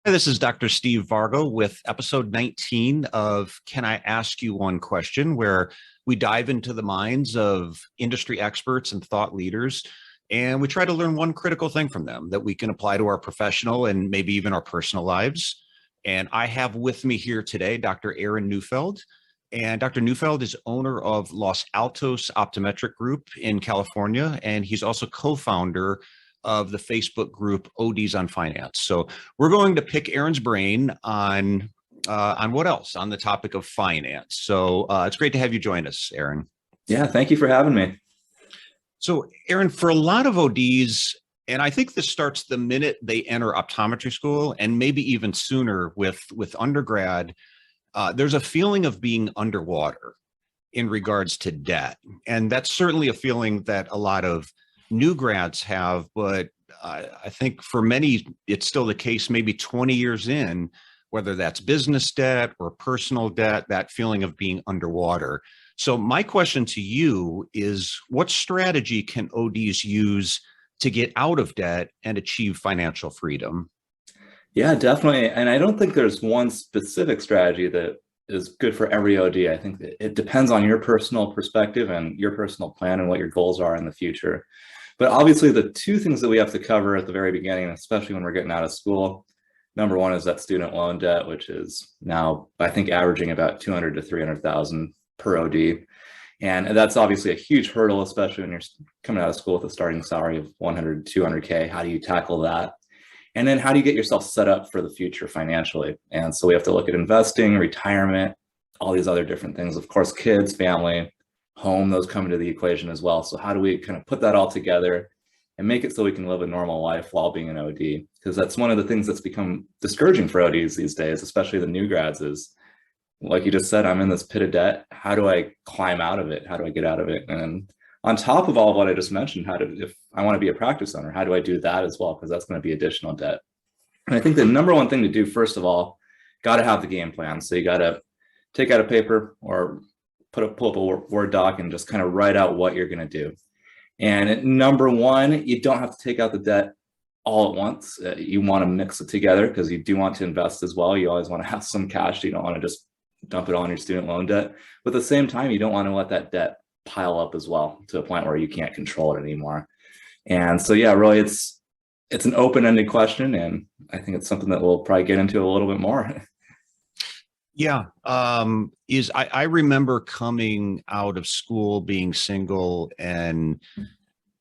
Hi, this is Dr. Steve Vargo with episode 19 of Can I Ask You One Question, where we dive into the minds of industry experts and thought leaders, and we try to learn one critical thing from them that we can apply to our professional and maybe even our personal lives. And I have with me here today Dr. Aaron Neufeld. And Dr. Neufeld is owner of Los Altos Optometric Group in California, and he's also co-founder of the Facebook group ODs on Finance. So we're going to pick Aaron's brain on what else on the topic of finance. So it's great to have you join us, Aaron. Yeah, thank you for having me. So Aaron, for a lot of ODs, and I think this starts the minute they enter optometry school, and maybe even sooner with undergrad, there's a feeling of being underwater in regards to debt, and that's certainly a feeling that a lot of new grads have, but I think for many, it's still the case, maybe 20 years in, whether that's business debt or personal debt, that feeling of being underwater. So my question to you is, what strategy can ODs use to get out of debt and achieve financial freedom? Yeah, definitely. And I don't think there's one specific strategy that is good for every OD. I think that it depends on your personal perspective and your personal plan and what your goals are in the future. But obviously, the two things that we have to cover at the very beginning, especially when we're getting out of school, number one is that student loan debt, which is now, I think, averaging about 200 to 300,000 per OD. And that's obviously a huge hurdle, especially when you're coming out of school with a starting salary of 100, 200K. How do you tackle that? And then how do you get yourself set up for the future financially? And so we have to look at investing, retirement, all these other different things. Of course, kids, family, home, those come into the equation as well. So how do we kind of put that all together and make it so we can live a normal life while being an OD? Because that's one of the things that's become discouraging for ODs these days, especially the new grads, is like you just said, I'm in this pit of debt. How do I climb out of it? How do I get out of it? And on top of all of what I just mentioned, if I want to be a practice owner, how do I do that as well? Because that's going to be additional debt. And I think the number one thing to do, first of all, got to have the game plan. So you got to take out a paper or pull up a Word doc and just kind of write out what you're going to do. And number one, you don't have to take out the debt all at once. You want to mix it together because you do want to invest as well. You always want to have some cash. You don't want to just dump it all on your student loan debt. But at the same time, you don't want to let that debt pile up as well to a point where you can't control it anymore. And so, yeah, really, it's an open-ended question, and I think it's something that we'll probably get into a little bit more. Yeah, I remember coming out of school being single, and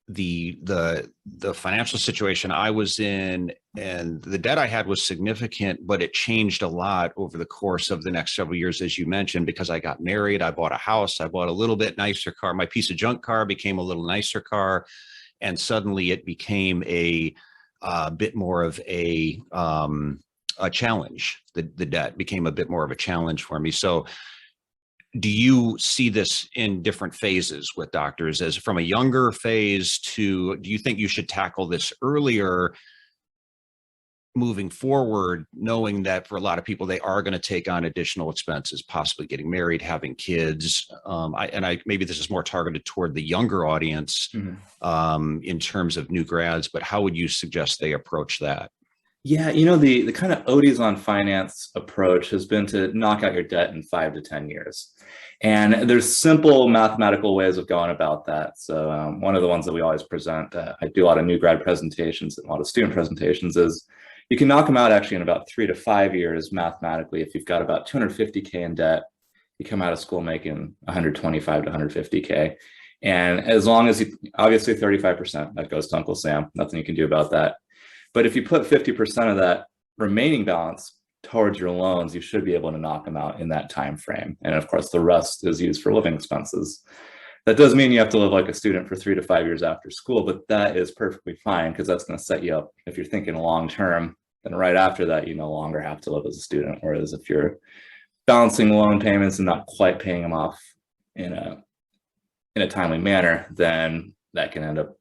the financial situation I was in and the debt I had was significant, but it changed a lot over the course of the next several years, as you mentioned, because I got married, I bought a house, I bought a little bit nicer car. My piece of junk car became a little nicer car, and suddenly it became a bit more of a challenge. The debt became a bit more of a challenge for me. So do you see this in different phases with doctors, as from a younger phase to, do you think you should tackle this earlier moving forward, knowing that for a lot of people, they are going to take on additional expenses, possibly getting married, having kids. Maybe this is more targeted toward the younger audience in terms of new grads, but how would you suggest they approach that? Yeah, the kind of ODs on finance approach has been to knock out your debt in 5 to 10 years. And there's simple mathematical ways of going about that. So one of the ones that we always present, I do a lot of new grad presentations and a lot of student presentations, is you can knock them out actually in about 3 to 5 years mathematically. If you've got about 250K in debt, you come out of school making 125 to 150K. And as long as you, obviously 35%, that goes to Uncle Sam, nothing you can do about that. But if you put 50% of that remaining balance towards your loans, you should be able to knock them out in that time frame. And of course, the rest is used for living expenses. That does mean you have to live like a student for 3 to 5 years after school, but that is perfectly fine because that's going to set you up. If you're thinking long term, then right after that, you no longer have to live as a student. Whereas if you're balancing loan payments and not quite paying them off in a timely manner, then that can end up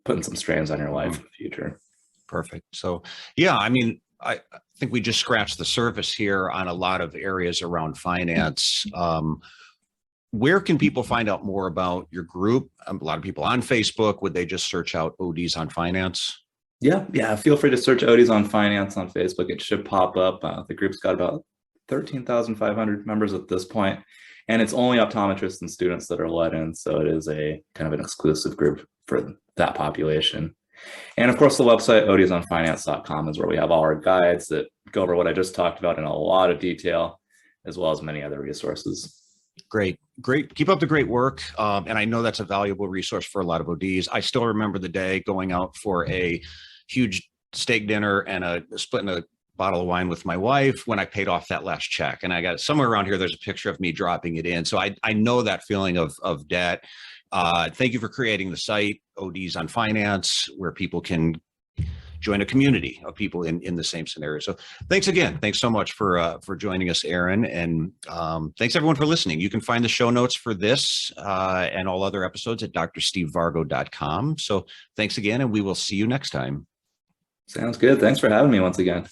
putting some strains on your life in the future. Perfect. So, yeah, I mean, I think we just scratched the surface here on a lot of areas around finance. Where can people find out more about your group? A lot of people on Facebook, would they just search out ODs on Finance? Yeah. Feel free to search ODs on Finance on Facebook. It should pop up. The group's got about 13,500 members at this point, and it's only optometrists and students that are let in. So it is a kind of an exclusive group for that population. And of course, the website odsonfinance.com is where we have all our guides that go over what I just talked about in a lot of detail, as well as many other resources. Great. Keep up the great work. And I know that's a valuable resource for a lot of ODs. I still remember the day going out for a huge steak dinner and splitting a bottle of wine with my wife when I paid off that last check. And I got somewhere around here, there's a picture of me dropping it in. So I know that feeling of debt. Thank you for creating the site, ODs on Finance, where people can join a community of people in the same scenario. So thanks again. Thanks so much for joining us, Aaron. And thanks everyone for listening. You can find the show notes for this and all other episodes at drstevevargo.com. So thanks again, and we will see you next time. Sounds good. Thanks for having me once again.